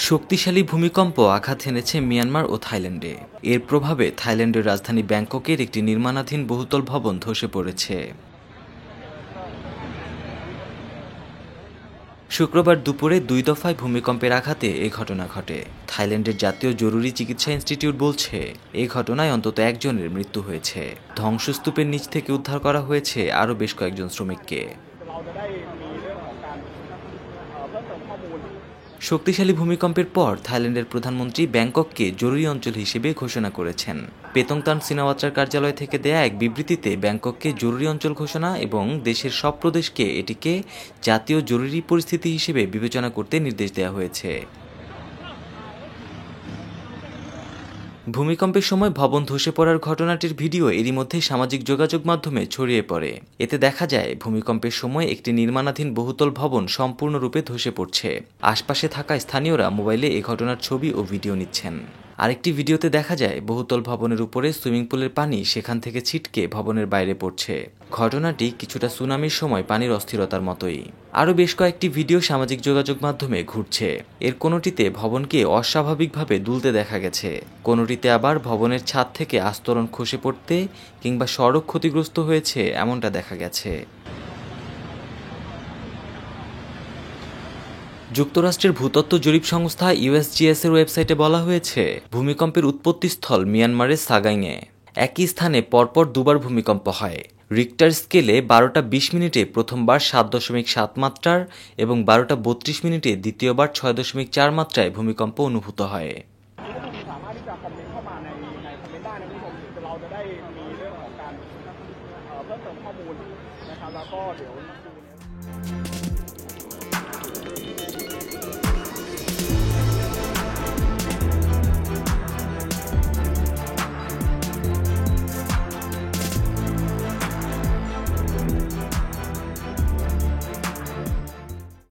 শক্তিশালী ভূমিকম্প আঘাত হেনেছে মিয়ানমার ও থাইল্যান্ডে। এর প্রভাবে থাইল্যান্ডের রাজধানী ব্যাংককের একটি নির্মাণাধীন বহুতল ভবন ধসে পড়েছে। শুক্রবার দুপুরে 2 দফায় ভূমিকম্পের আঘাতে এ ঘটনা ঘটে। থাইল্যান্ডের জাতীয় জরুরি চিকিৎসা ইনস্টিটিউট বলছে, এই ঘটনায় অন্তত একজনের মৃত্যু হয়েছে। ধ্বংসস্তূপের নিচ থেকে উদ্ধার করা হয়েছে আরও বেশ কয়েকজন শ্রমিককে। শক্তিশালী ভূমিকম্পের পর থাইল্যান্ডের প্রধানমন্ত্রী ব্যাংকককে জরুরি অঞ্চল হিসেবে ঘোষণা করেছেন। পেতংতান সিনাওয়াত্রার কার্যালয় থেকে দেয়া এক বিবৃতিতে ব্যাংকককে জরুরি অঞ্চল ঘোষণা এবং দেশের সব প্রদেশকে এটিকে জাতীয় জরুরি পরিস্থিতি হিসেবে বিবেচনা করতে নির্দেশ দেওয়া হয়েছে। ভূমিকম্পের সময় ভবন ধসে পড়ার ঘটনাটির ভিডিও এরই মধ্যে সামাজিক যোগাযোগ মাধ্যমে ছড়িয়ে পড়ে। এতে দেখা যায় ভূমিকম্পের সময় একটি নির্মাণাধীন বহুতল ভবন সম্পূর্ণরূপে ধসে পড়ছে। আশপাশে থাকা স্থানীয়রা মোবাইলে এ ঘটনার ছবি ও ভিডিও নিচ্ছেন। আরেকটি ভিডিওতে দেখা যায় বহুতল ভবনের উপরে সুইমিং পুলের পানি সেখান থেকে ছিটকে ভবনের বাইরে পড়ছে। ঘটনাটি কিছুটা সুনামির সময় পানির অস্থিরতার মতোই। আরও বেশ কয়েকটি ভিডিও সামাজিক যোগাযোগ মাধ্যমে ঘুরছে। এর কোনোটিতে ভবনকে অস্বাভাবিকভাবে দুলতে দেখা গেছে, কোনোটিতে আবার ভবনের ছাদ থেকে আস্তরণ খসে পড়তে কিংবা সড়ক ক্ষতিগ্রস্ত হয়েছে এমনটা দেখা গেছে। যুক্তরাষ্ট্রের ভূতত্ত্ব জরিপ সংস্থা ইউএসজিএস এর ওয়েবসাইটে বলা হয়েছে, ভূমিকম্পের উৎপত্তিস্থল মিয়ানমারের সাগাইংয়ে। একই স্থানে পরপর দুবার ভূমিকম্প হয়। রিক্টার স্কেলে 12টা 20 মিনিটে প্রথমবার 7.7 মাত্রার এবং 12টা 32 মিনিটে দ্বিতীয়বার 6.4 মাত্রায় ভূমিকম্প অনুভূত হয়।